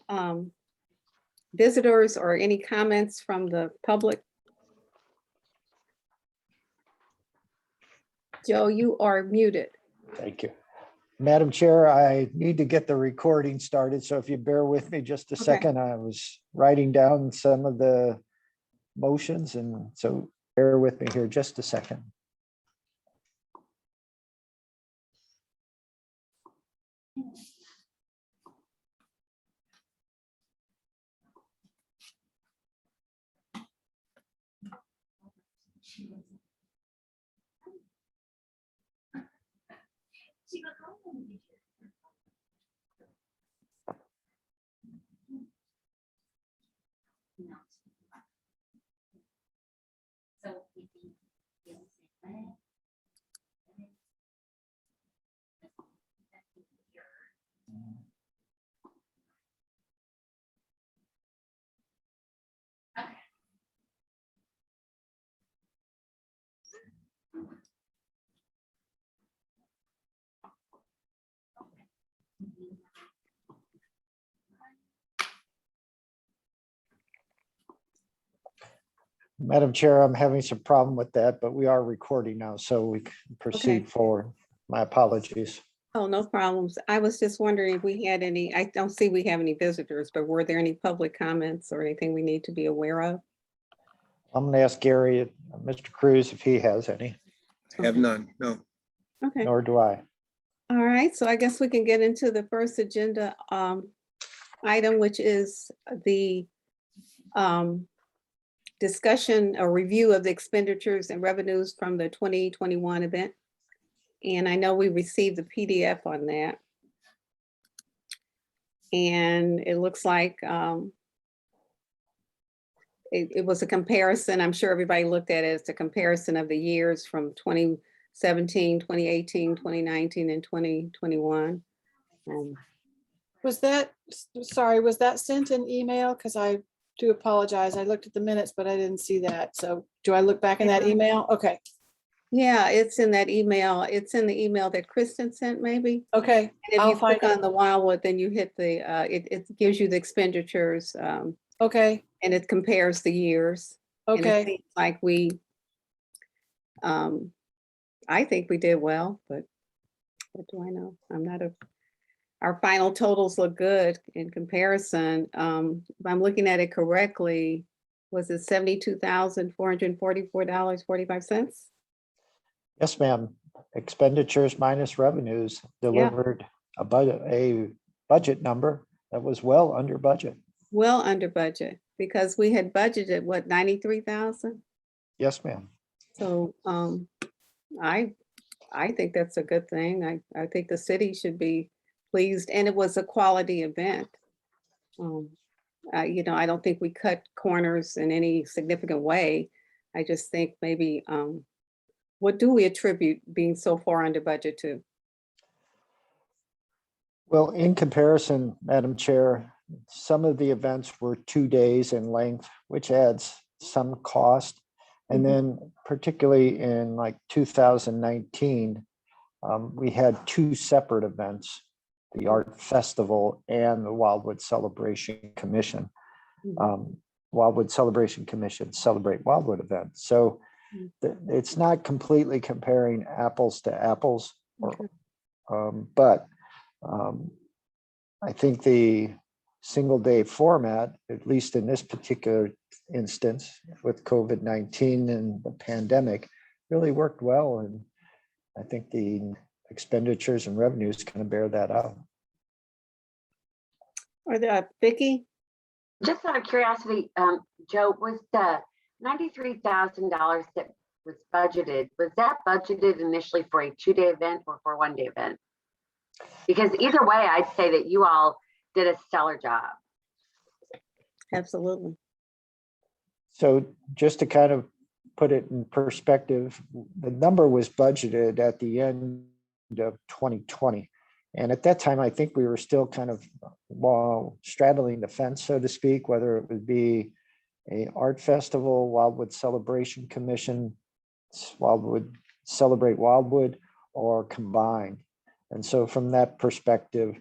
um, visitors or any comments from the public? Joe, you are muted. Thank you. Madam Chair, I need to get the recording started, so if you bear with me just a second, I was writing down some of the motions, and so bear with me here just a second. Madam Chair, I'm having some problem with that, but we are recording now, so we can proceed forward. My apologies. Oh, no problems. I was just wondering if we had any, I don't see we have any visitors, but were there any public comments or anything we need to be aware of? I'm going to ask Gary, Mr. Cruz, if he has any. I have none, no. Okay. Nor do I. All right, so I guess we can get into the first agenda item, which is the discussion or review of the expenditures and revenues from the 2021 event. And I know we received the PDF on that. And it looks like it was a comparison. I'm sure everybody looked at it as a comparison of the years from 2017, 2018, 2019, and 2021. Was that, sorry, was that sent in email? Because I do apologize. I looked at the minutes, but I didn't see that. So do I look back in that email? Okay. Yeah, it's in that email. It's in the email that Kristen sent, maybe. Okay. And if I'll you click find on the Wildwood, then you hit the, it gives you the expenditures Okay. and it compares the years. And it Okay. seems like we, I think we did well, but what do I know? I'm not a, our final totals look good in comparison. If I'm looking at it correctly, was it $72,444.45? Yes, ma'am. Expenditures minus revenues delivered a budget number that was well under budget. Well under budget, because we had budgeted, what, 93,000? Yes, ma'am. So I think that's a good thing. I think the city should be pleased, and it was a quality event. You know, I don't think we cut corners in any significant way. I just think maybe, what do we attribute being so far under budget to? Well, in comparison, Madam Chair, some of the events were 2 days in length, which adds some cost. And then particularly in like 2019, we had 2 separate events, the Art Festival and the Wildwood Celebration Commission. Wildwood Celebration Commission celebrate Wildwood events. So it's not completely comparing apples to apples, but I think the single day format, at least in this particular instance with COVID-19 and the pandemic, really worked well. And I think the expenditures and revenues kind of bear that out. Are there, Vicki? Just out of curiosity, Joe, was the $93,000 that was budgeted, was that budgeted initially for a 2-day event or for a 1-day event? Because either way, I'd say that you all did a stellar job. Absolutely. So just to kind of put it in perspective, the number was budgeted at the end of 2020. And at that time, I think we were still kind of straddling the fence, so to speak, whether it would be an art festival, Wildwood Celebration Commission, Wildwood Celebrate Wildwood, or combined. And so from that perspective,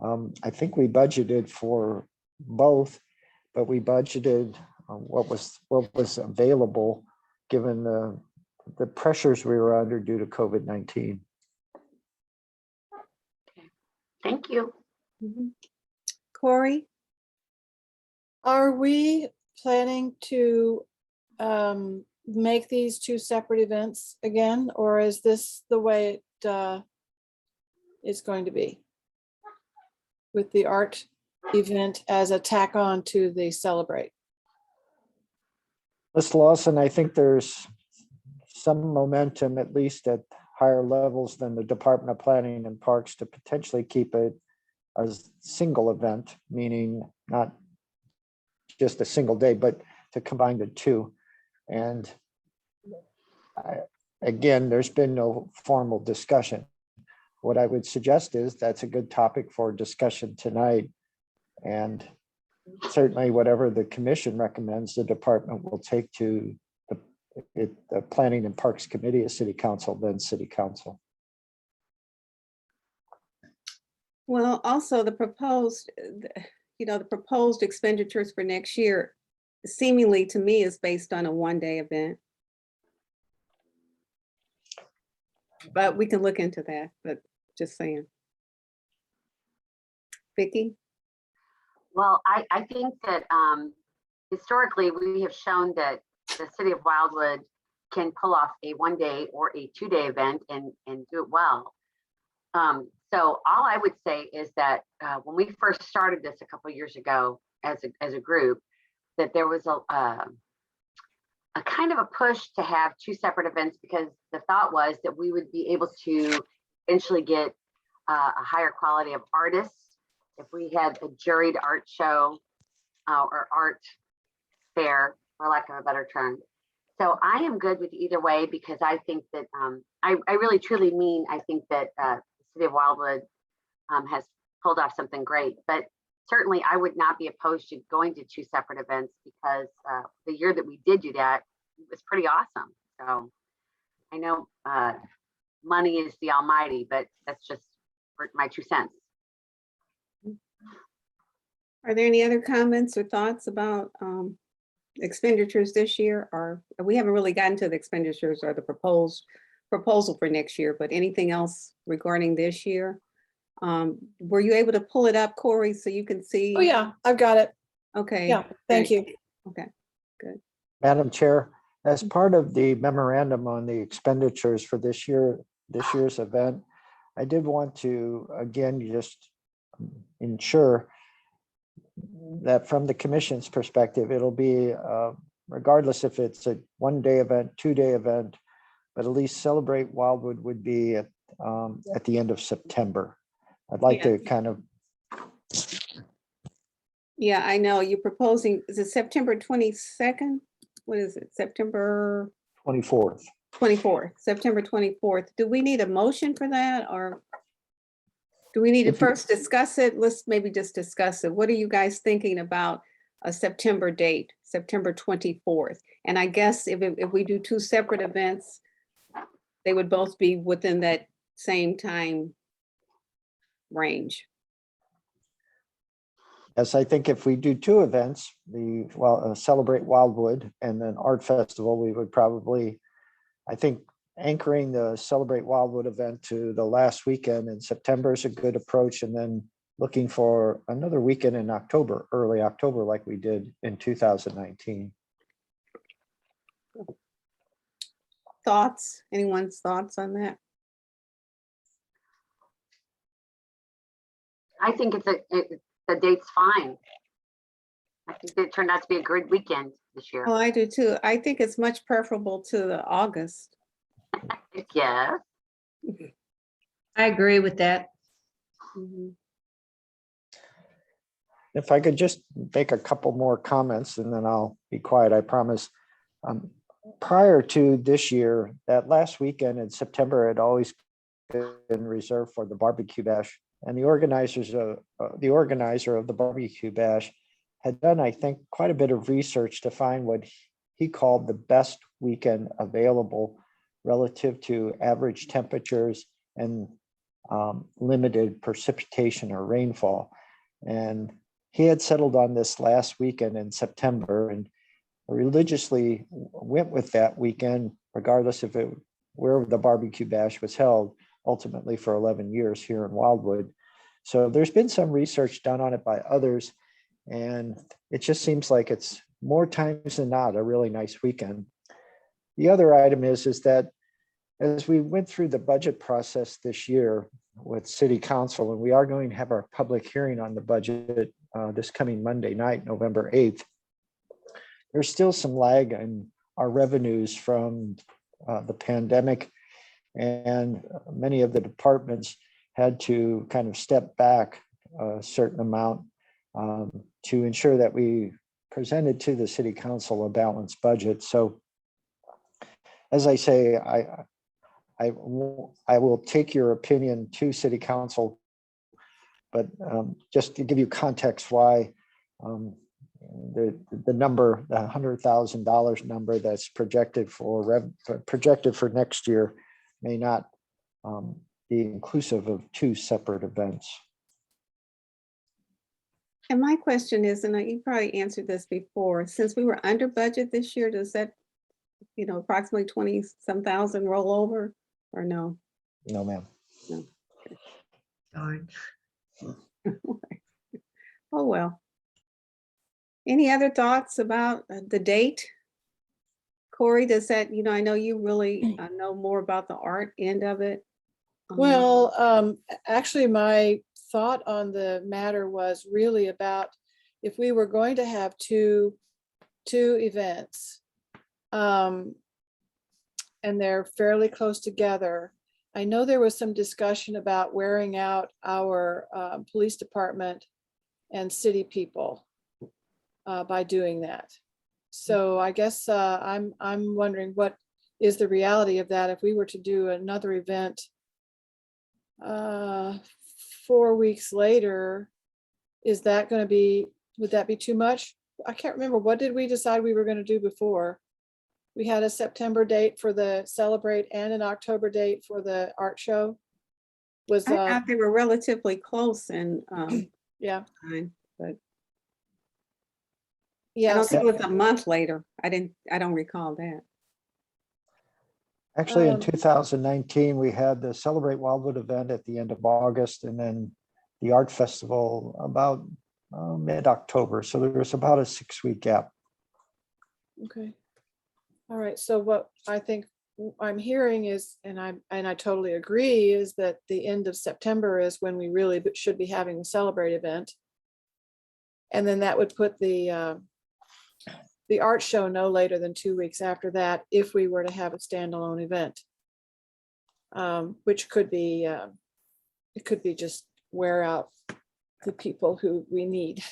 I think we budgeted for both, but we budgeted what was available given the pressures we were under due to COVID-19. Thank you. Mhm. Corey? Are we planning to make these two separate events again, or is this the way it is going to be? With the art event as a tack on to the Celebrate? Ms. Lawson, I think there's some momentum, at least at higher levels than the Department of Planning and Parks, to potentially keep it a single event, meaning not just a single day, but to combine the two. And again, there's been no formal discussion. What I would suggest is that's a good topic for discussion tonight. And certainly whatever the commission recommends, the department will take to the Planning and Parks Committee of City Council, then City Council. Well, also the proposed, the proposed expenditures for next year seemingly to me is based on a one-day event. But we can look into that, but just saying. Vicki? Well, I think that historically we have shown that the city of Wildwood can pull off a 1 day or a 2 day event and do it well. So all I would say is that when we first started this a couple of years ago as a group, that there was a kind of a push to have two separate events, because the thought was that we would be able to eventually get a higher quality of artists if we had a juried art show or art fair, for lack of a better term. So I am good with either way, because I think that I really truly mean, I think that the city of Wildwood has pulled off something great. But certainly I would not be opposed to going to two separate events, because the year that we did do that, it was pretty awesome. So I know money is the almighty, but that's just my 2 cents. Are there any other comments or thoughts about expenditures this year? Or we haven't really gotten to the expenditures or the proposal for next year, but anything else regarding this year? Were you able to pull it up, Corey, so you can see? Oh, yeah, I've got it. Okay. Yeah, thank you. Okay, good. Madam Chair, as part of the memorandum on the expenditures for this year's event, I did want to, again, just ensure that from the commission's perspective, it'll be, regardless if it's a 1 day event, 2 day event, but at least Celebrate Wildwood would be at the end of September. I'd like to kind of. Yeah, I know you're proposing, is it September 22nd? What is it, September? 24th. 24th, September 24th. Do we need a motion for that, or do we need to first discuss it? Let's maybe just discuss it. What are you guys thinking about a September date, September 24th? And I guess if we do two separate events, they would both be within that same time range. Yes, I think if we do two events, the Celebrate Wildwood and then Art Festival, we would probably, I think, anchoring the Celebrate Wildwood event to the last weekend in September is a good approach, and then looking for another weekend in October, early October, like we did in 2019. Thoughts? Anyone's thoughts on that? I think the date's fine. I think it turned out to be a great weekend this year. Oh, I do too. I think it's much preferable to the August. Yeah. I agree with that. Mhm. If I could just make a couple more comments and then I'll be quiet, I promise. Prior to this year, that last weekend in September had always been reserved for the barbecue bash. And the organizer of the barbecue bash had done, I think, quite a bit of research to find what he called the best weekend available relative to average temperatures and limited precipitation or rainfall. And he had settled on this last weekend in September and religiously went with that weekend, regardless of it, where the barbecue bash was held, ultimately for 11 years here in Wildwood. So there's been some research done on it by others, and it just seems like it's more times than not a really nice weekend. The other item is that as we went through the budget process this year with City Council, and we are going to have our public hearing on the budget this coming Monday night, November 8th, there's still some lag in our revenues from the pandemic, and many of the departments had to kind of step back a certain amount to ensure that we presented to the City Council a balanced budget. So as I say, I will take your opinion to City Council, but just to give you context why the number, the $100,000 number that's projected for next year may not be inclusive of two separate events. And my question is, and you probably answered this before, since we were under budget this year, does that, approximately 20-some thousand roll over or no? No, ma'am. Darn. Oh, well. Any other thoughts about the date? Corey, does that, I know you really know more about the art end of it. Well, actually, my thought on the matter was really about if we were going to have two events, and they're fairly close together. I know there was some discussion about wearing out our police department and city people by doing that. So I guess I'm wondering what is the reality of that if we were to do another event 4 weeks later. Is that going to be, would that be too much? I can't remember. What did we decide we were going to do before? We had a September date for the Celebrate and an October date for the art show. Was I thought they were relatively close in yeah, time, but I yeah. don't think so- it was a month later. I don't recall that. Actually, in Um, 2019, we had the Celebrate Wildwood event at the end of August, and then the art festival about mid-October. So there was about a 6-week gap. Okay. All right. So what I think I'm hearing is, and I totally agree, is that the end of September is when we really should be having the Celebrate event. And then that would put the art show no later than 2 weeks after that, if we were to have a standalone event. Which could be, it could be just wear out the people who we need.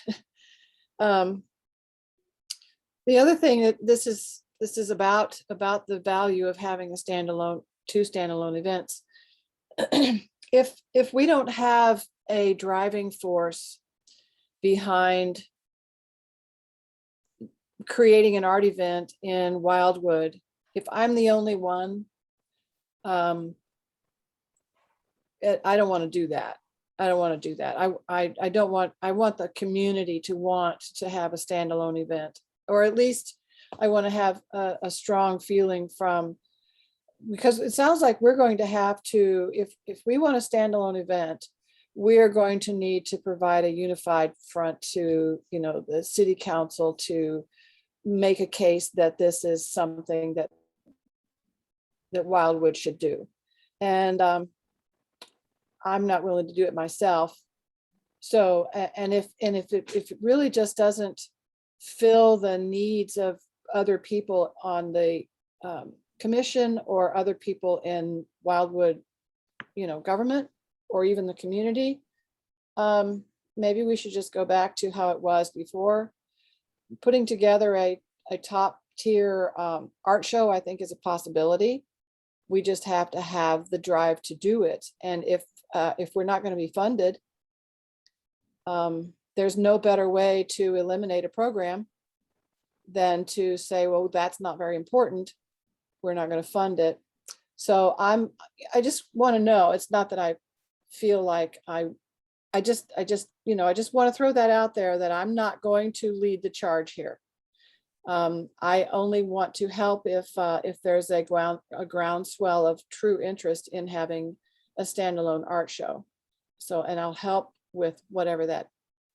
The other thing that this is about the value of having a two standalone events. If we don't have a driving force behind creating an art event in Wildwood, if I'm the only one, I don't want to do that. I don't want to do that. I want the community to want to have a standalone event, or at least I want to have a strong feeling from, because it sounds like we're going to have to, if we want a standalone event, we're going to need to provide a unified front to, the city council to make a case that this is something that Wildwood should do. And I'm not willing to do it myself. So, and if it really just doesn't fill the needs of other people on the commission or other people in Wildwood, government, or even the community, maybe we should just go back to how it was before. Putting together a top tier art show, I think, is a possibility. We just have to have the drive to do it. And if we're not going to be funded, there's no better way to eliminate a program than to say, well, that's not very important, we're not going to fund it. So I just want to know, it's not that I feel like I I just, I just want to throw that out there that I'm not going to lead the charge here. I only want to help if there's a groundswell of true interest in having a standalone art show. So, and I'll help with whatever that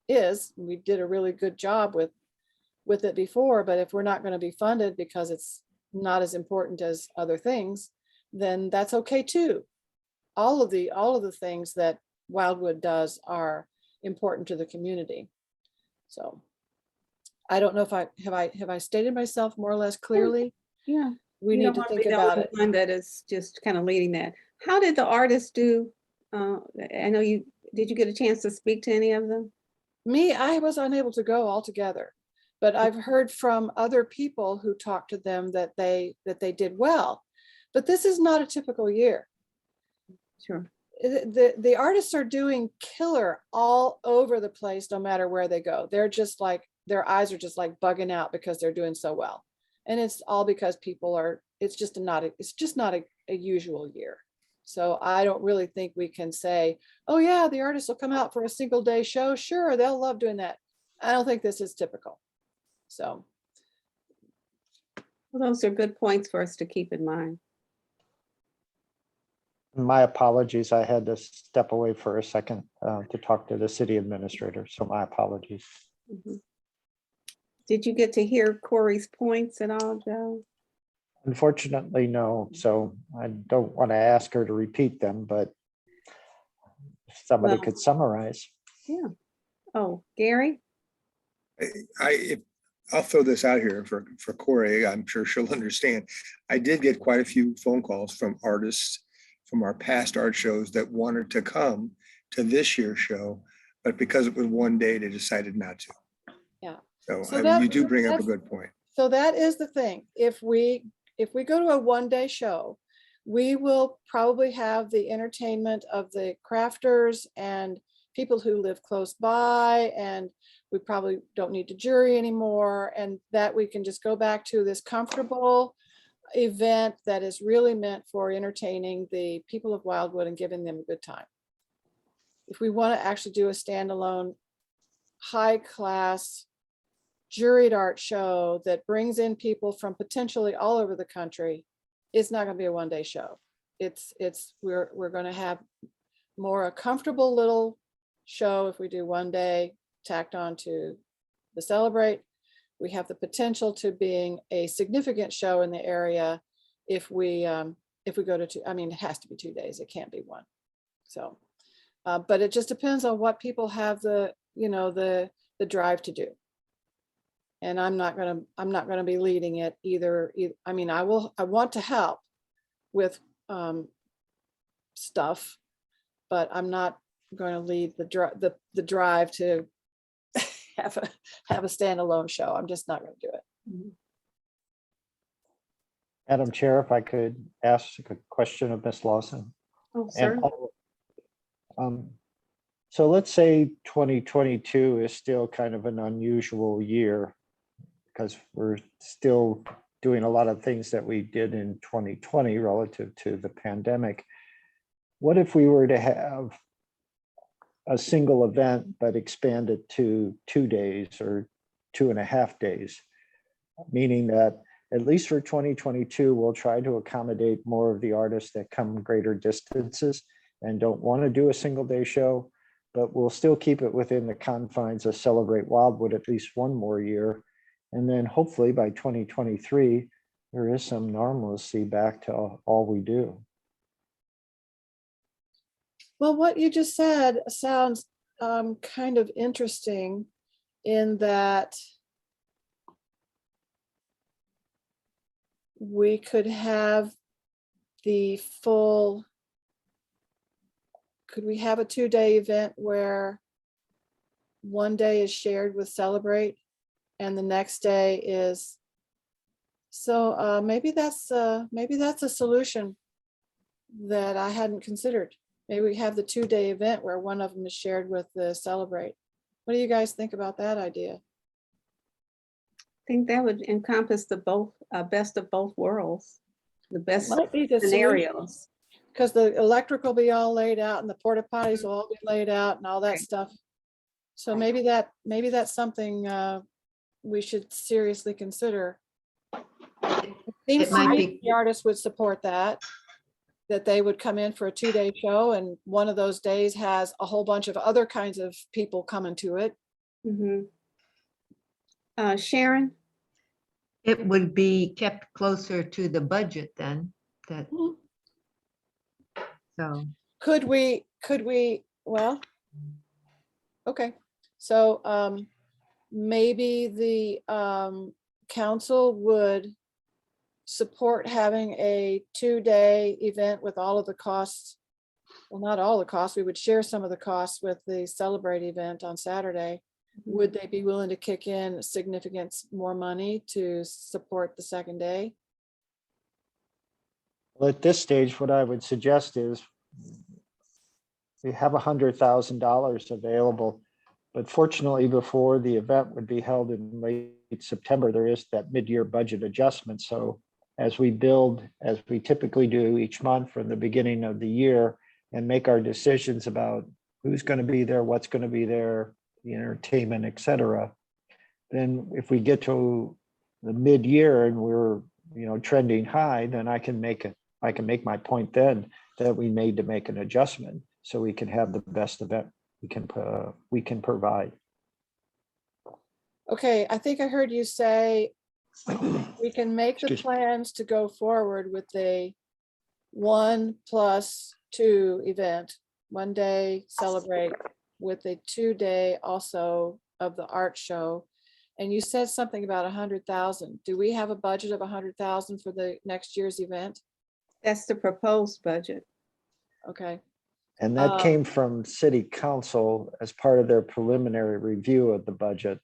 is. We did a really good job with it before, but if we're not going to be funded because it's not as important as other things, then that's okay too. All of the things that Wildwood does are important to the community. So I don't know if have I stated myself more or less clearly? Yeah. We You need don't to wanna think be the about only it. one that is just kind of leading that. How did the artists do? I know did you get a chance to speak to any of them? Me, I was unable to go altogether, but I've heard from other people who talked to them that they did well. But this is not a typical year. Sure. The artists are doing killer all over the place, no matter where they go. They're just like, their eyes are just like bugging out because they're doing so well. And it's all because people are, it's just not a usual year. So I don't really think we can say, oh yeah, the artists will come out for a single day show. Sure, they'll love doing that. I don't think this is typical. So Well, those are good points for us to keep in mind. My apologies. I had to step away for a second to talk to the city administrator. So my apologies. Mhm. Did you get to hear Corey's points at all, Joe? Unfortunately, no. So I don't want to ask her to repeat them, but if somebody Well- could summarize. Yeah. Oh, Gary? I'll throw this out here for Corey. I'm sure she'll understand. I did get quite a few phone calls from artists from our past art shows that wanted to come to this year's show, but because it was one day, they decided not to. Yeah. So So I mean, you that- do bring up a that's- good point. So that is the thing. If we go to a one-day show, we will probably have the entertainment of the crafters and people who live close by, and we probably don't need to jury anymore, and that we can just go back to this comfortable event that is really meant for entertaining the people of Wildwood and giving them a good time. If we want to actually do a standalone, high-class juried art show that brings in people from potentially all over the country, it's not going to be a one-day show. We're going to have more a comfortable little show if we do one day tacked on to the Celebrate. We have the potential to being a significant show in the area if we go to two. I mean, it has to be 2 days. It can't be one. So, but it just depends on what people have the drive to do. And I'm not gonna be leading it either. I mean, I want to help with stuff, but I'm not going to lead the drive to have a standalone show. I'm just not going to do it. Madam Chair, if I could ask a question of Ms. Lawson. Oh, And sir. so let's say 2022 is still kind of an unusual year because we're still doing a lot of things that we did in 2020 relative to the pandemic. What if we were to have a single event but expand it to 2 days or 2.5 days? Meaning that at least for 2022, we'll try to accommodate more of the artists that come greater distances and don't want to do a single day show, but we'll still keep it within the confines of Celebrate Wildwood at least one more year. And then hopefully by 2023, there is some normalcy back to all we do. Well, what you just said sounds kind of interesting in that we could have could we have a 2-day event where one day is shared with Celebrate and the next day is, so maybe that's a solution that I hadn't considered. Maybe we have the 2-day event where one of them is shared with the Celebrate. What do you guys think about that idea? I think that would encompass the best of both worlds, the best Might be the solution. scenarios. because the electric will be all laid out and the porta potties will all be laid out and all that Right. stuff. So maybe that's something we should seriously consider. It seems to might me be- the artists would support that they would come in for a 2-day show and one of those days has a whole bunch of other kinds of people coming to it. Mhm. Sharon? It would be kept closer to the budget then, that, so, Could we, well, okay, so maybe the council would support having a 2-day event with all of the costs. Well, not all the costs, we would share some of the costs with the Celebrate event on Saturday. Would they be willing to kick in significant more money to support the second day? Well, at this stage, what I would suggest is we have $100,000 available, but fortunately, before the event would be held in late September, there is that mid-year budget adjustment. So as we build, as we typically do each month from the beginning of the year, and make our decisions about who's going to be there, what's going to be there, the entertainment, et cetera, then if we get to the mid-year and we're trending high, then I can make my point then that we need to make an adjustment so we can have the best event we can provide. Okay, I think I heard you say we can make the Excuse me. plans to go forward with a 1+2 event, 1 day Celebrate with a 2-day also of the art show. And you said something about 100,000. Do we have a budget of 100,000 for the next year's event? That's the proposed budget. Okay, And that came from city council as part of their preliminary review of the budget.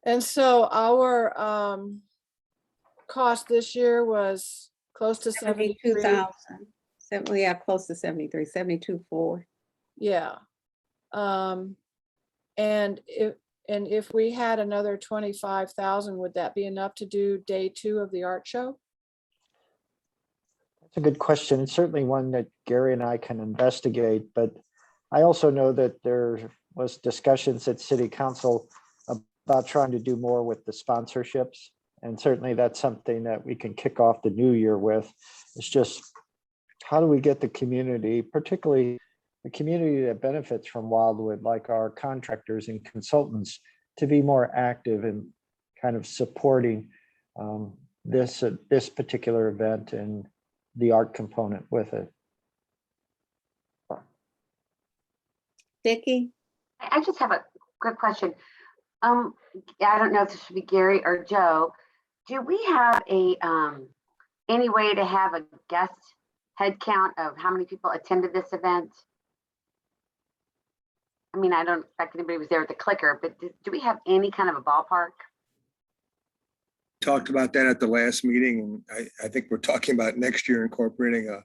and so our cost this year was close to 73. 72,000. Yeah, close to 73, 72.4. Yeah. And if we had another 25,000, would that be enough to do day 2 of the art show? That's a good question. It's certainly one that Gary and I can investigate, but I also know that there was discussions at city council about trying to do more with the sponsorships. And certainly that's something that we can kick off the new year with. It's just, how do we get the community, particularly the community that benefits from Wildwood, like our contractors and consultants, to be more active in kind of supporting this particular event and the art component with it. Vicky? I just have a quick question. I don't know if this should be Gary or Joe. Do we have any way to have a guest head count of how many people attended this event? I mean, I don't expect anybody was there with the clicker, but do we have any kind of a ballpark? Talked about that at the last meeting, and I think we're talking about next year incorporating a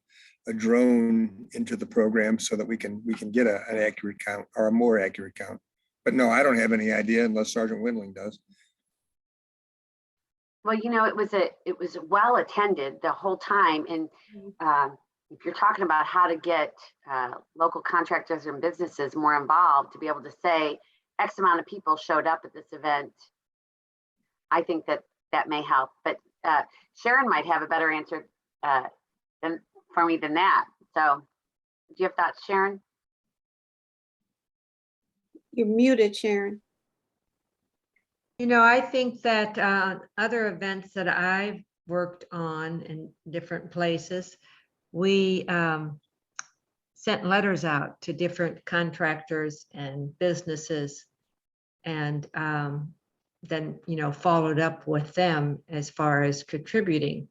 drone into the program so that we can get an accurate count or a more accurate count. But no, I don't have any idea unless Sergeant Windling does. Well, it was well attended the whole time, and if you're talking about how to get local contractors and businesses more involved, to be able to say X amount of people showed up at this event, I think that may help. But Sharon might have a better answer for me than that. So, do you have thoughts, Sharon? You're muted, Sharon. I think that other events that I've worked on in different places, we sent letters out to different contractors and businesses, and then followed up with them as far as contributing.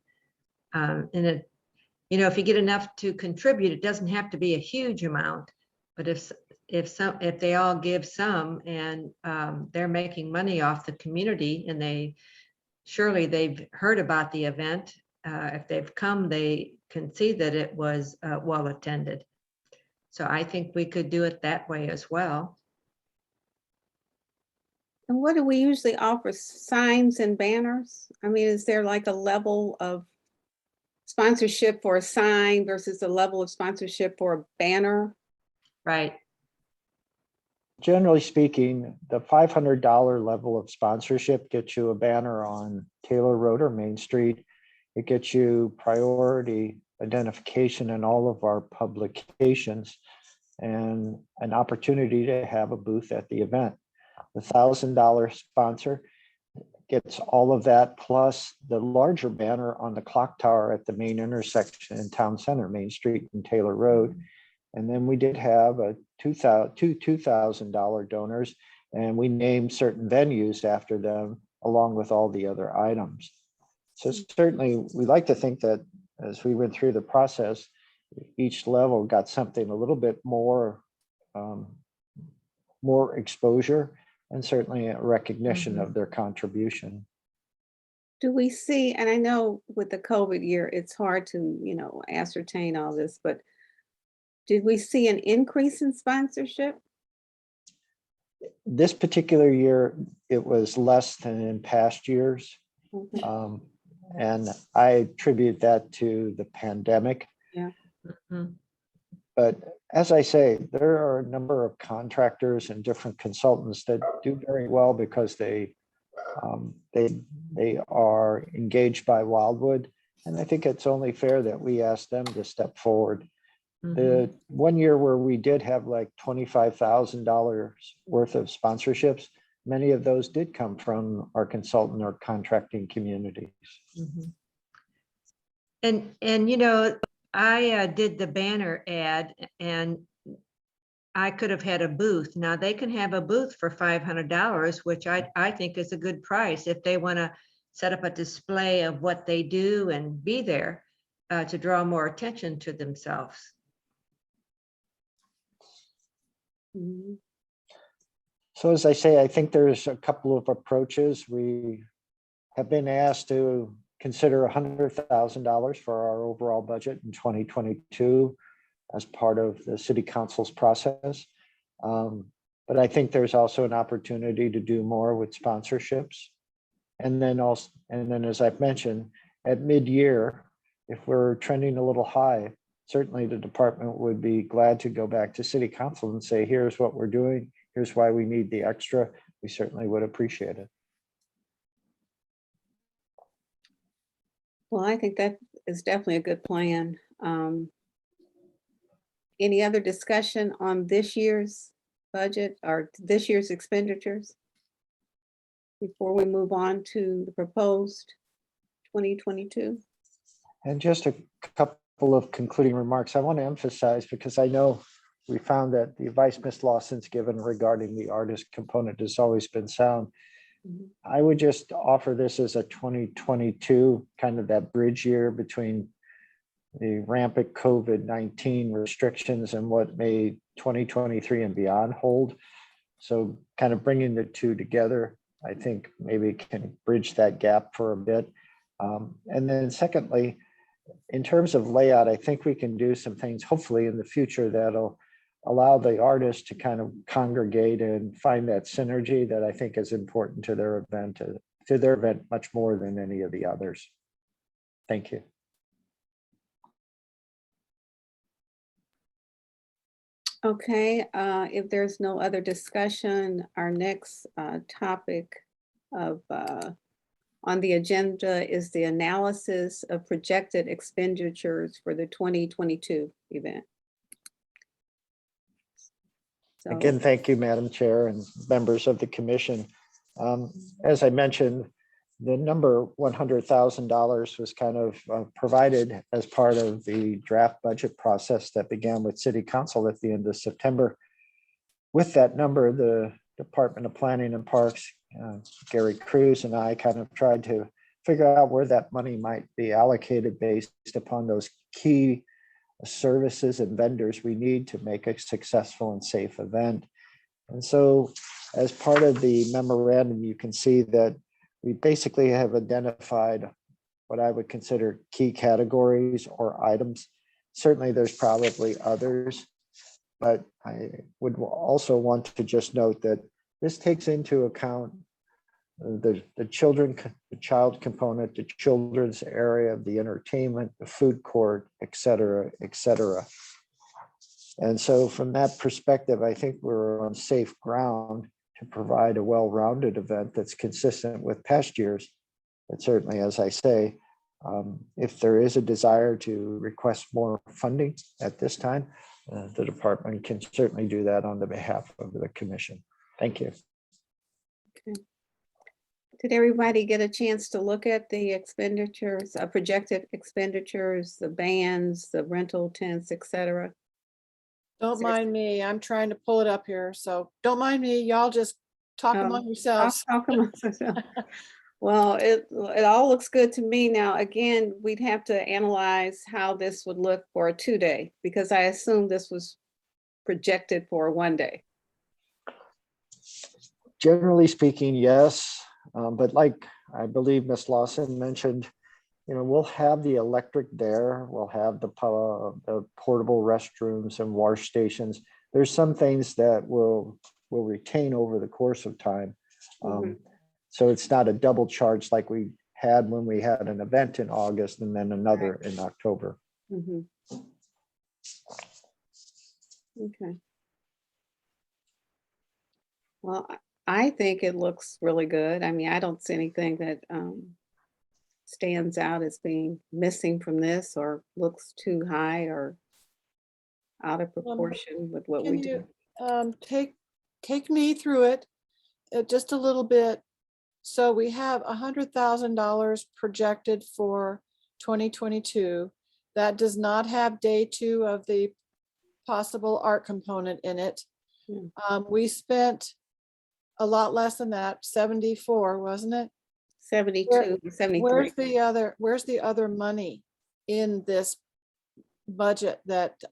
And it, if you get enough to contribute, it doesn't have to be a huge amount, but if they all give some, and they're making money off the community, and they've heard about the event. If they've come, they can see that it was well attended. So I think we could do it that way as well. And what do we usually offer? Signs and banners? I mean, is there like a level of sponsorship for a sign versus the level of sponsorship for a banner. Right. Generally speaking, the $500 level of sponsorship gets you a banner on Taylor Road or Main Street. It gets you priority identification in all of our publications and an opportunity to have a booth at the event. The $1,000 sponsor gets all of that plus the larger banner on the clock tower at the main intersection in Town Center, Main Street and Taylor Road. And then we did have two $2,000 donors, and we named certain venues after them along with all the other items. So certainly we like to think that as we went through the process, each level got something a little bit more, more exposure and certainly a recognition of their contribution. Do we see, and I know with the COVID year, it's hard to, ascertain all this, but did we see an increase in sponsorship? This particular year, it was less than in past years. Okay. And I attribute that to the pandemic. Mhm. But as I say, there are a number of contractors and different consultants that do very well because they are engaged by Wildwood. And I think it's only fair that we ask them to step forward. Mhm. The one year where we did have like $25,000 worth of sponsorships, many of those did come from our consultant or contracting communities. Mhm. And I did the banner ad and I could have had a booth. Now they can have a booth for $500, which I think is a good price if they want to set up a display of what they do and be there to draw more attention to themselves. Mhm. So as I say, I think there's a couple of approaches. We have been asked to consider $100,000 for our overall budget in 2022 as part of the city council's process. But I think there's also an opportunity to do more with sponsorships. And then as I've mentioned, at mid-year, if we're trending a little high, certainly the department would be glad to go back to city council and say, here's what we're doing. Here's why we need the extra. We certainly would appreciate it. Well, I think that is definitely a good plan. Any other discussion on this year's budget or this year's expenditures? Before we move on to the proposed 2022? And just a couple of concluding remarks. I want to emphasize, because I know we found that the advice Ms. Lawson's given regarding the artist component has always been sound. Mhm. I would just offer this as a 2022, kind of that bridge year between the rampant COVID-19 restrictions and what may 2023 and beyond hold. So kind of bringing the two together, I think maybe can bridge that gap for a bit. And then secondly, in terms of layout, I think we can do some things hopefully in the future that'll allow the artists to kind of congregate and find that synergy that I think is important to their event much more than any of the others. Thank you. Okay, if there's no other discussion, our next topic of on the agenda is the analysis of projected expenditures for the 2022 event. So, Again, thank you, Madam Chair and members of the commission. As I mentioned, the number $100,000 was kind of provided as part of the draft budget process that began with City Council at the end of September. With that number, the Department of Planning and Parks, Gary Cruz and I kind of tried to figure out where that money might be allocated based upon those key services and vendors we need to make a successful and safe event. And so as part of the memorandum, you can see that we basically have identified what I would consider key categories or items. Certainly there's probably others, but I would also want to just note that this takes into account the child component, the children's area, the entertainment, the food court, et cetera, et cetera. And so from that perspective, I think we're on safe ground to provide a well-rounded event that's consistent with past years. But certainly, as I say, if there is a desire to request more funding at this time, the department can certainly do that on the behalf of the commission. Thank you. Did everybody get a chance to look at the expenditures, projected expenditures, the bands, the rental tents, et cetera? Don't mind me. I'm trying to pull it up here. So don't mind me. Y'all just talk Oh, among yourselves. How come? Well, it all looks good to me. Now, again, we'd have to analyze how this would look for a 2-day, because I assume this was projected for a 1-day. Generally speaking, yes. But like I believe Ms. Lawson mentioned, we'll have the electric there. We'll have the portable restrooms and wash stations. There's some things that we'll retain over the course of time. So it's not a double charge like we had when we had an event in August and then another in October. Okay. Well, I think it looks really good. I mean, I don't see anything that stands out as being missing from this or looks too high or out of proportion with what we Can do. you take me through it just a little bit? So we have $100,000 projected for 2022. That does not have day 2 of the possible art component in it. We spent a lot less than that, 74, wasn't it? 72, 73. Where's the other money in this budget that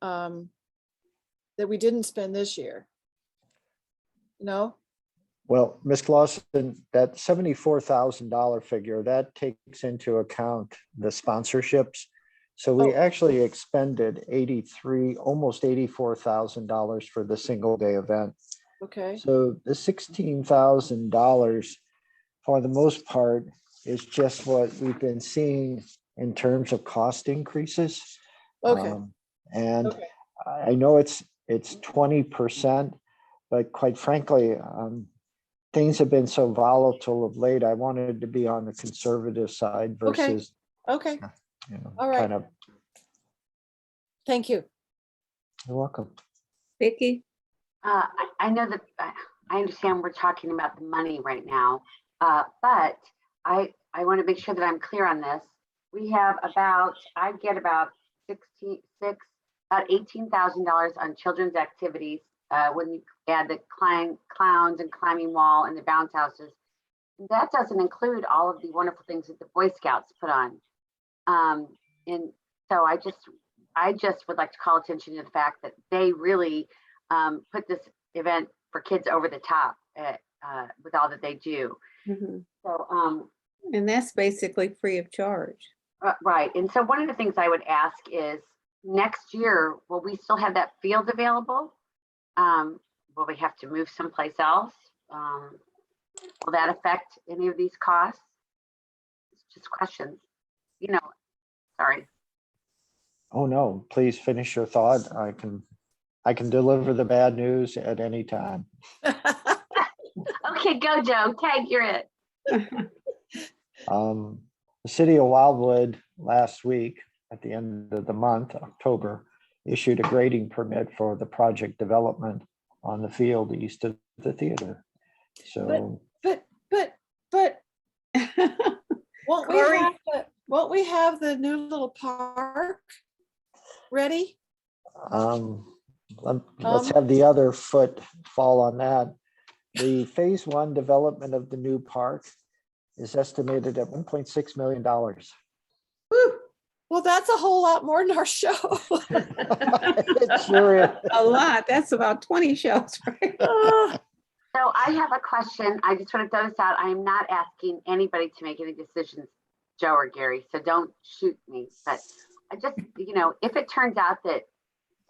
we didn't spend this year? No? Well, Ms. Clausen, that $74,000 figure, that takes into account the sponsorships. So we actually expended almost $84,000 for the single day event. Okay. So the $16,000 for the most part is just what we've been seeing in terms of cost increases. Okay. And I know it's 20%, but quite frankly, things have been so volatile of late. I wanted to be on the conservative side versus, Okay. All right. kind of. Thank you. You're welcome. Vicki? I know that I understand we're talking about the money right now, but I want to make sure that I'm clear on this. We have I get about $18,000 on children's activities when you add the clowns and climbing wall and the bounce houses. That doesn't include all of the wonderful things that the Boy Scouts put on. And so I just would like to call attention to the fact that they really put this event for kids over the top with all that they do. So, and that's basically free of charge. Right. And so one of the things I would ask is next year, will we still have that field available? Will we have to move someplace else? Will that affect any of these costs? It's just questions, sorry. Oh, no, please finish your thought. I can deliver the bad news at any time. Okay, go Joe, tag, you're it. The city of Wildwood last week at the end of the month, October, issued a grading permit for the project development on the field east of the theater. So, but won't we have the new little park ready? let's have the other foot fall on that. The phase 1 development of the new park is estimated at $1.6 million. Woo. Well, that's a whole lot more than our show. It sure is. A lot. That's about 20 shows, right? So I have a question. I just want to throw this out. I am not asking anybody to make any decisions, Joe or Gary, so don't shoot me. But I just, if it turns out that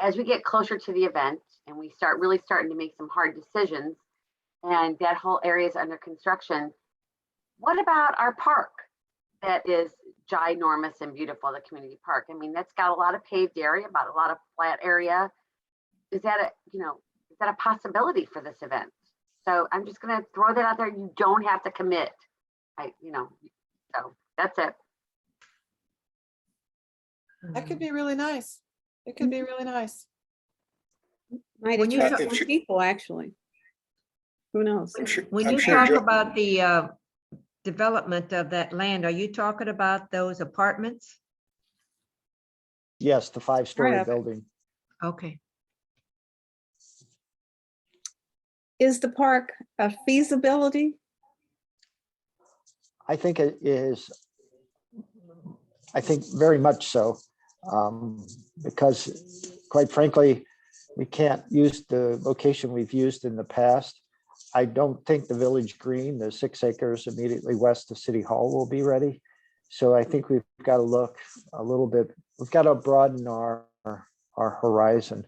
as we get closer to the event and we starting to make some hard decisions and that whole area is under construction, what about our park that is ginormous and beautiful, the community park? I mean, that's got a lot of paved area, about a lot of flat area. Is that is that a possibility for this event? So I'm just gonna throw that out there. You don't have to commit. So that's it. That could be really nice. It could be really nice. Might When you attract talk- more people, actually. Who knows? When I'm you sure talk Joe- about the development of that land, are you talking about those apartments? Yes, the 5-story of it. building. Okay. Is the park a feasibility? I think it is. I think very much so. Because quite frankly, we can't use the location we've used in the past. I don't think the Village Green, the 6 acres immediately west of City Hall, will be ready. So I think we've got to look a little bit, we've got to broaden our horizon.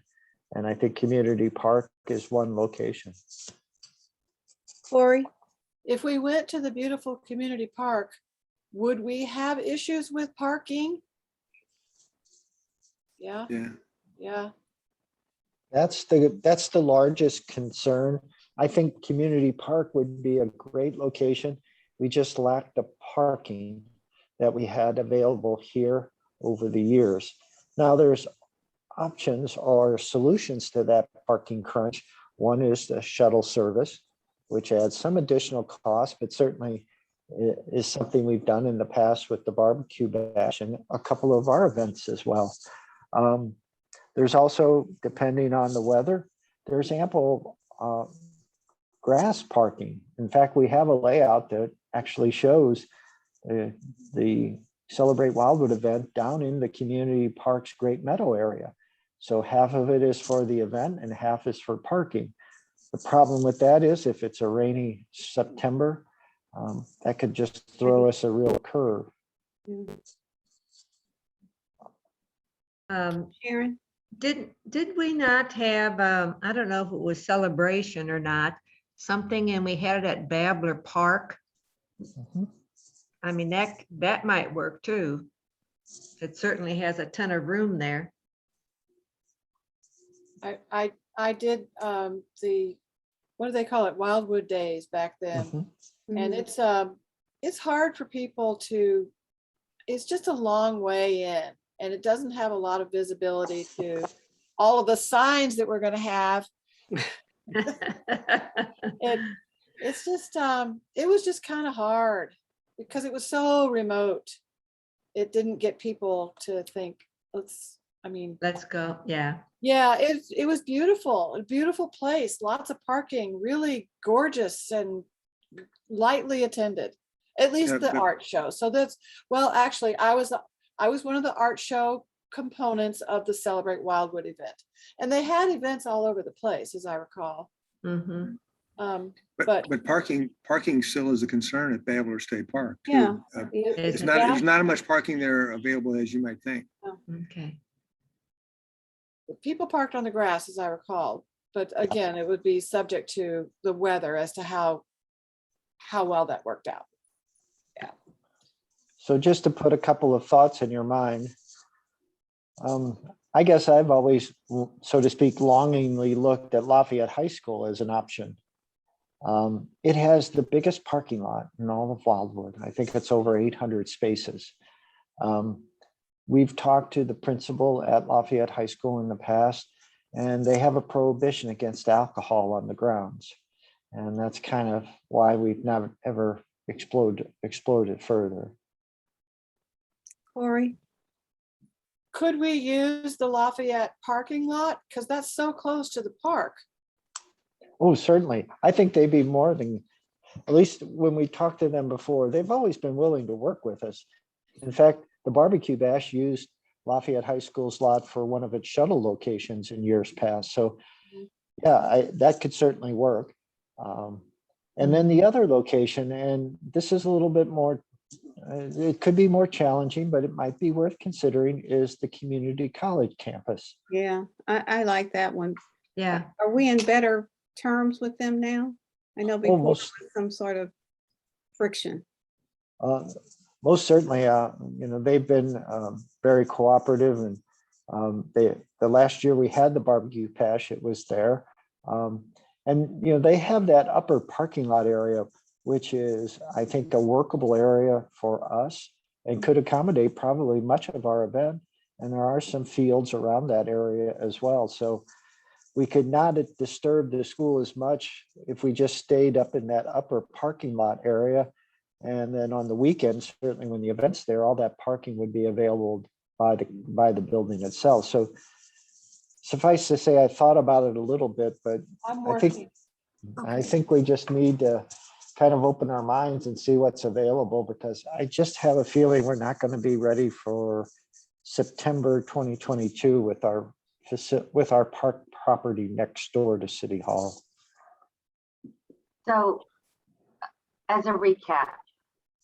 And I think Community Park is one location. Corey? If we went to the beautiful community park, would we have issues with parking? Yeah, Yeah, yeah. That's the largest concern. I think Community Park would be a great location. We just lack the parking that we had available here over the years. Now there's options or solutions to that parking crunch. One is the shuttle service, which adds some additional cost, but certainly is something we've done in the past with the barbecue bash and a couple of our events as well. There's also, depending on the weather, there's ample grass parking. In fact, we have a layout that actually shows the Celebrate Wildwood event down in the Community Park's Great Meadow area. So half of it is for the event and half is for parking. The problem with that is if it's a rainy September, that could just throw us a real curve. Sharon? Did we not have, I don't know if it was Celebration or not, something, and we had it at Babbler Park? Mhm. I mean, that might work too. It certainly has a ton of room there. I did the, what do they call it? Wildwood Days back then. Mhm. And it's hard for people to, it's just a long way in, and it doesn't have a lot of visibility to all of the signs that we're gonna have. It's just, it was just kind of hard because it was so remote. It didn't get people to think, Let's go, yeah. yeah, it was beautiful, a beautiful place, lots of parking, really gorgeous and lightly attended, at least Yeah, the but- art show. So that's, well, actually, I was one of the art show components of the Celebrate Wildwood event. And they had events all over the place, as I recall. Mhm. But- But parking still is a concern at Babbler State Park. too. Yeah. It's Is it? not, Yeah. there's not as much parking there available as you might think. Okay. People parked on the grass, as I recall. But again, it would be subject to the weather as to how well that worked out. So just to put a couple of thoughts in your mind, I guess I've always, so to speak, longingly looked at Lafayette High School as an option. It has the biggest parking lot in all of Wildwood. I think it's over 800 spaces. We've talked to the principal at Lafayette High School in the past, and they have a prohibition against alcohol on the grounds. And that's kind of why we've never ever explored it further. Corey? Could we use the Lafayette parking lot? Because that's so close to the park. Oh, certainly. I think they'd be more than, at least when we talked to them before, they've always been willing to work with us. In fact, the barbecue bash used Lafayette High School's lot for one of its shuttle locations in years past. So yeah, that could certainly work. And then the other location, and this is a little bit more, it could be more challenging, but it might be worth considering, is the community college campus. Yeah, I like that one. Yeah, Are we in better terms with them now? I know before there Almost. was some sort of friction. Most certainly, they've been very cooperative, and the last year we had the barbecue bash, it was there. And they have that upper parking lot area, which is, I think, a workable area for us and could accommodate probably much of our event. And there are some fields around that area as well. So we could not disturb the school as much if we just stayed up in that upper parking lot area. And then on the weekends, certainly when the event's there, all that parking would be available by the building itself. So suffice to say, I thought about it a little bit, but I'm I think working. we just need to kind of open our minds and see what's available, because I just have a feeling we're not going to be ready for September 2022 with our park property next door to City Hall. So as a recap,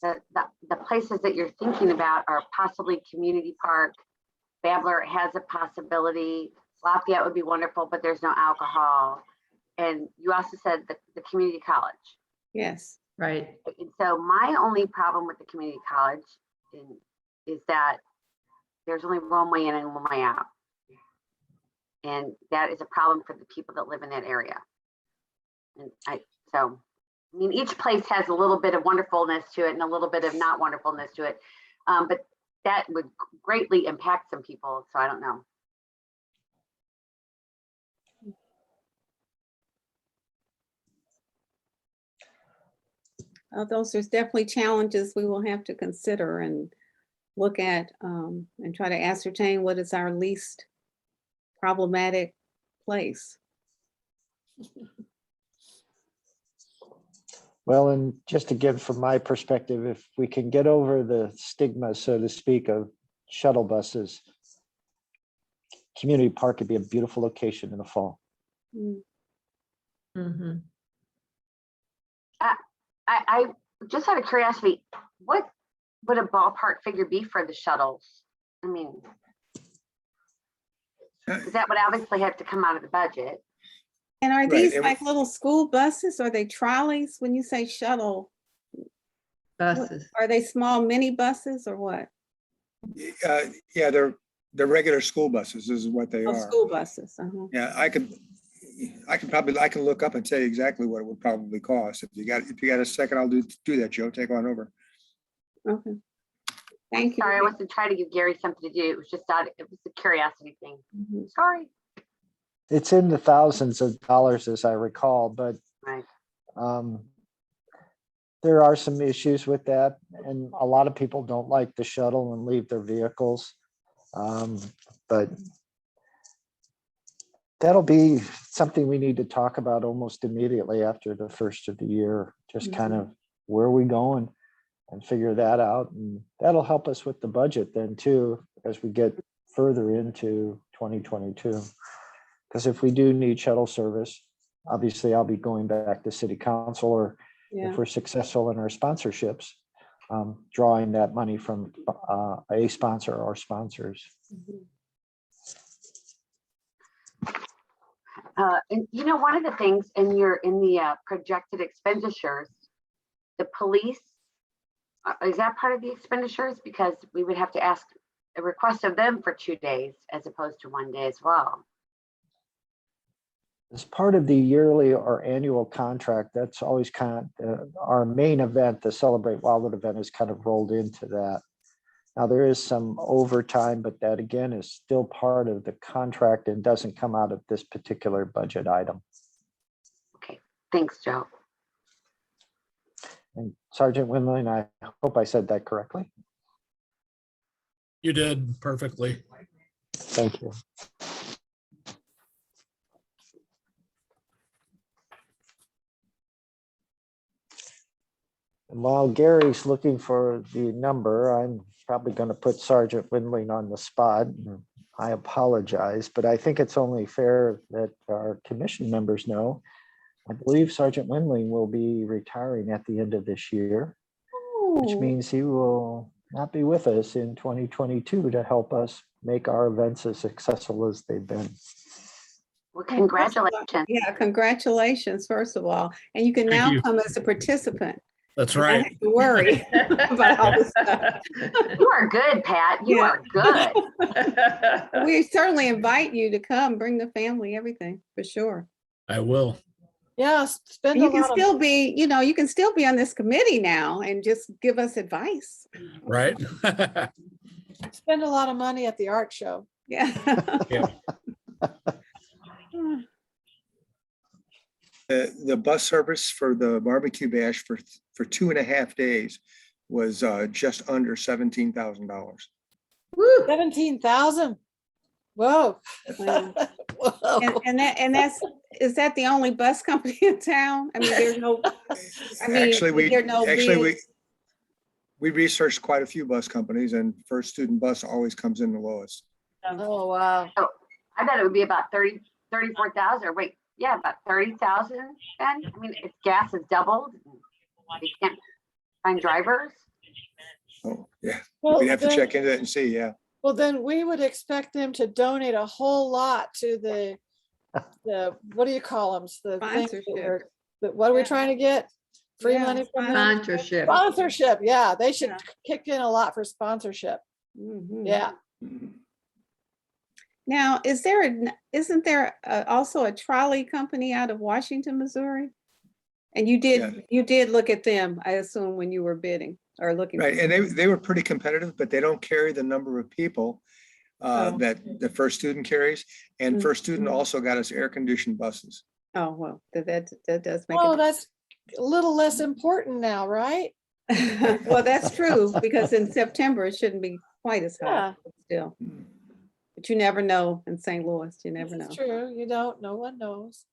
the places that you're thinking about are possibly Community Park, Babbler has a possibility, Lafayette would be wonderful, but there's no alcohol. And you also said the community college. Yes. Right. And so my only problem with the community college is that there's only one way in and one way out. And that is a problem for the people that live in that area. And I mean, each place has a little bit of wonderfulness to it and a little bit of not wonderfulness to it. But that would greatly impact some people. So I don't know. Those are definitely challenges we will have to consider and look at and try to ascertain what is our least problematic place. Well, and just again, from my perspective, if we can get over the stigma, so to speak, of shuttle buses, Community Park could be a beautiful location in the fall. Mm. Mm-hmm. I just out of curiosity, what would a ballpark figure be for the shuttles? I mean, that would obviously have to come out of the budget. And are Right, these and- like little school buses? Are they trolleys? When you say shuttle, Buses. are they small mini buses or what? Yeah, they're regular school buses is what they Oh, are. school buses. Uh-huh. Yeah, I can look up and tell you exactly what it would probably cost. If you got a second, I'll do that, Joe. Take on over. Okay. Thank you. Sorry, I wasn't trying to give Gary something to do. It was just it was a curiosity thing. Mhm. Sorry. It's in the thousands of dollars, as I recall, but Right. there are some issues with that, and a lot of people don't like the shuttle and leave their vehicles. But that'll be something we need to talk about almost immediately after the first of the year, just kind of where are we going and figure that out. And that'll help us with the budget then too, as we get further into 2022. Because if we do need shuttle service, obviously I'll be going back to City Council, or Yeah. if we're successful in our sponsorships, drawing that money from a sponsor or sponsors. Mhm. And you know, one of the things in the projected expenditures, the police, is that part of the expenditures? Because we would have to ask a request of them for 2 days as opposed to 1 day as well. As part of the yearly or annual contract, that's always kind of our main event, the Celebrate Wildwood event, is kind of rolled into that. Now there is some overtime, but that again is still part of the contract and doesn't come out of this particular budget item. Okay, thanks, Joe. And Sergeant Winley, I hope I said that correctly. You did perfectly. Thank you. And while Gary's looking for the number, I'm probably going to put Sergeant Windling on the spot. I apologize, but I think it's only fair that our commission members know. I believe Sergeant Windling will be retiring at the end of this year, which Oh, means he will not be with us in 2022 to help us make our events as successful as they've been. Well, well, first of all, congratulations. Yeah, congratulations, first of all. And you can Thank now you. come as a participant. That's I right. have to worry about all this stuff. You are good, Pat. You Yeah. are good. We certainly invite you to come, bring the family, everything, for sure. I will. Yeah, spend And a you can lot of, still be, you can still be on this committee now and just give us advice. Right. spend a lot of money at the art show. Yeah. Yeah. The bus service for the barbecue bash for 2.5 days was just under $17,000. Woo. 17,000. Whoa. Wow. Whoa. Is that the only bus company in town? I mean, there's no, I mean, Actually, there are no bids? we researched quite a few bus companies, and First Student Bus always comes in the lowest. Oh, wow. I bet it would be about 34,000, or wait, yeah, about 30,000 then. I mean, if gas has doubled, you can't find drivers. Oh, yeah, Well, we'd have to then- check into it and see, yeah. Well, then we would expect them to donate a whole lot to the, what do you call them? The things that Sponsorship. what are we Yeah. trying to get? Free Yeah, money from them? Sponsorship. Sponsorship, yeah, they should Yeah. kick in a lot for sponsorship. Mhm. Yeah. Now, isn't there also a trolley company out of Washington, Missouri? And you did look at them, I assume, when you were bidding or looking. Right, and they were pretty competitive, but they don't carry the number of people Oh. that the First Student carries. And First Student Mhm. also got us air-conditioned buses. Oh, well, that does make Oh, it. that's a little less important now, right? Well, that's true, because in September, it shouldn't be quite as Yeah. hot, but still. But you never know in St. Louis, you never know. It's true, you don't, no one knows.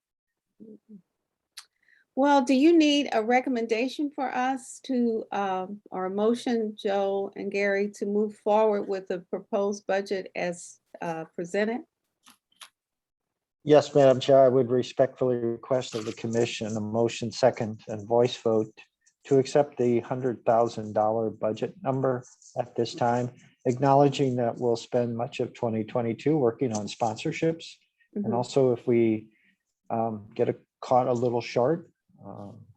Well, do you need a recommendation for us to, or a motion, Joe and Gary, to move forward with the proposed budget as presented? Yes, Madam Chair, I would respectfully request of the commission a motion second and voice vote to accept the $100,000 budget number at this time, acknowledging that we'll spend much of 2022 working on sponsorships. And Mhm. also if we get caught a little short,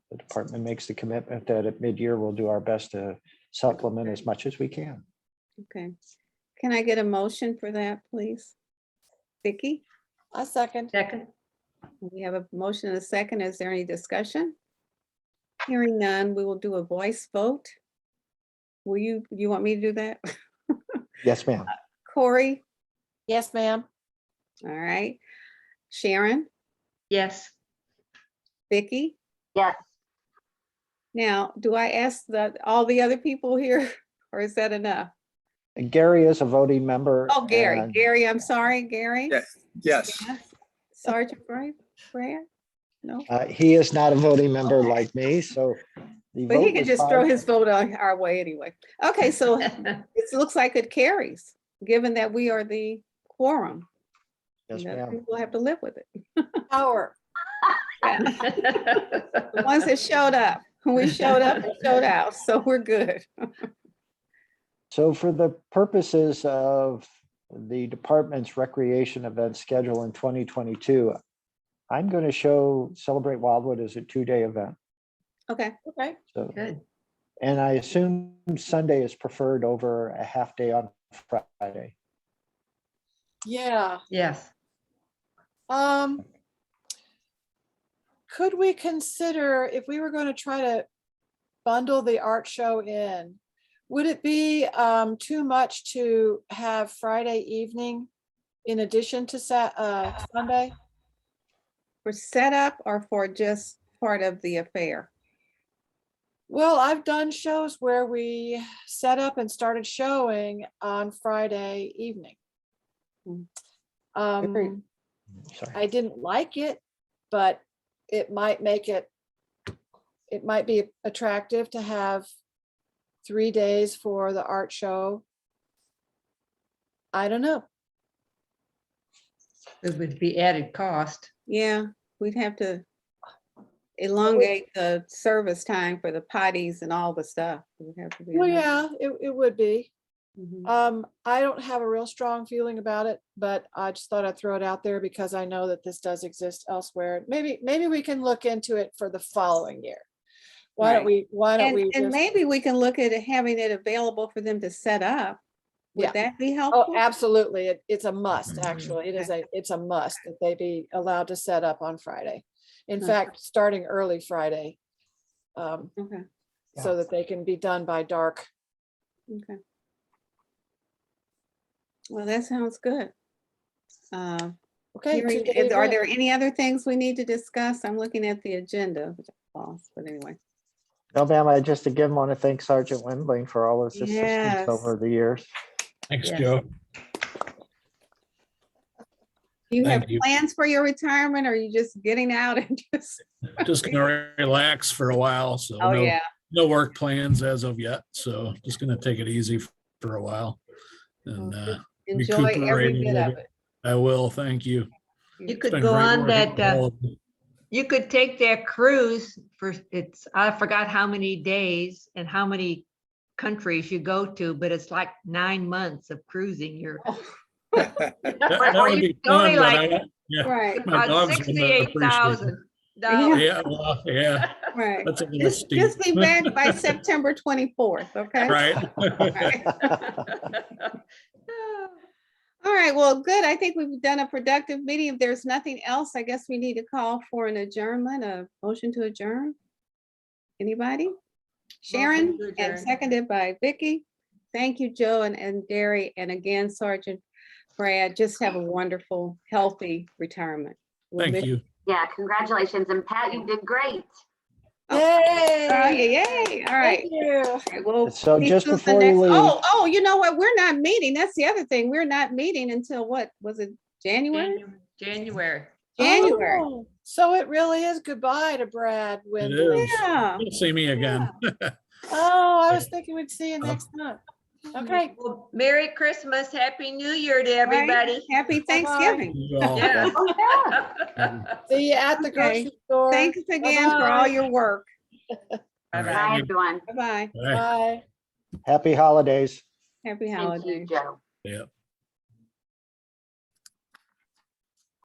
the department makes the commitment that at mid-year, we'll do our best to supplement as much as we can. Okay. Can I get a motion for that, please? Vicky, A second. Second. we have a motion and a second. Is there any discussion? Hearing none, we will do a voice vote. You want me to do that? Yes, ma'am. Corey, Yes, ma'am. all right. Sharon, Yes. Vicky. Yes. Now, do I ask all the other people here, or is that enough? And Gary is a voting member. Oh, Gary, and- I'm sorry, Gary. Yeah. Yes, Sergeant Brad? No, He is not a voting member like me, so. the but he vote can was just throw 5 his vote our way anyway. Okay, so it looks like it carries, given that we are the quorum. Yes, and that ma'am. People have to live with it. Power. Yeah. The ones that showed up, we showed up and showed out, so we're good. So for the purposes of the department's recreation event schedule in 2022, I'm going to Celebrate Wildwood as a 2-day event. Okay, Okay. So, Good. and I assume Sunday is preferred over a half day on Friday. Yeah. Yes. Could we consider if we were going to try to bundle the art show in, would it be too much to have Friday evening in addition to Sunday? for setup or for just part of the affair? Well, I've done shows where we set up and started showing on Friday evening. Mm. Um, Sorry. I didn't like it, but it might be attractive to have 3 days for the art show. I don't know. It would be added cost. Yeah, we'd have to elongate the service time for the potties and all the stuff. It would have to be Well, another- yeah, it would be. Mhm. I don't have a real strong feeling about it, but I just thought I'd throw it out there because I know that this does exist elsewhere. Maybe we can look into it for the following year. Why don't Right. why don't we And just, maybe we can look at having it available for them to set up. Yeah. Would that be oh, helpful? absolutely. It's a must, Mhm. actually. It's a must that they be allowed to set up on Friday. In Okay. fact, starting early Friday. Okay, So that they can be done by dark. okay. Well, that sounds good. Okay. Hearing- two-day Are event. there any other things we need to discuss? I'm looking at the agenda, which I lost, but anyway. No, ma'am, I just again want to thank Sergeant Wendling for all his assistance Yes. over the years. Thanks, Yes. Joe. Do you have Thank you. plans for your retirement? Or are you just getting out and just? Just gonna relax for a while, so Oh, no, yeah. no work plans as of yet, so just gonna take it easy for a while. And Enjoy every recuperate a bit little of bit. it. I will, thank you. You It's could been go great on working with that, all of you. you could take that cruise for, I forgot how many days and how many countries you go to, but it's like 9 months of cruising. You're That Or would you be only fun, but like- yeah, Right, my about dogs would not appreciate it. $68,000. Yeah, well, yeah, right. that's a little Just steep. be back by September 24th, okay? Right. All right, well, good. I think we've done a productive meeting. If there's nothing else, I guess we need to call for an adjournment, a motion to adjourn. Anybody? Sharon, to and adjourn. seconded by Vicky. Thank you, Joe and Derry, and again, Sergeant Brad. Just have a wonderful, healthy retirement. We'll Thank miss- you. Yeah, congratulations. And Pat, you did great. Oh, yeah, Yay. yay. All right. Thank you. All right, well, So see just you the before you next- leave- Oh, you know what? We're not meeting. That's the other thing. We're not meeting until what? Was it January? January. January. Oh, so it really is goodbye to Brad It Windley. is. Yeah. You'll see me again. Oh, I was thinking we'd see you next month. Okay. Well, Merry Christmas, Happy New Year to Right. everybody. Happy Thanksgiving. You all. Yeah. Oh, yeah. See you at the Okay. grocery store. Thanks again for all Bye-bye. your work. All Bye-bye. right. Bye, everyone. Bye-bye. Bye. Bye. Happy holidays. Happy Thank you, holidays. Joe. Yeah.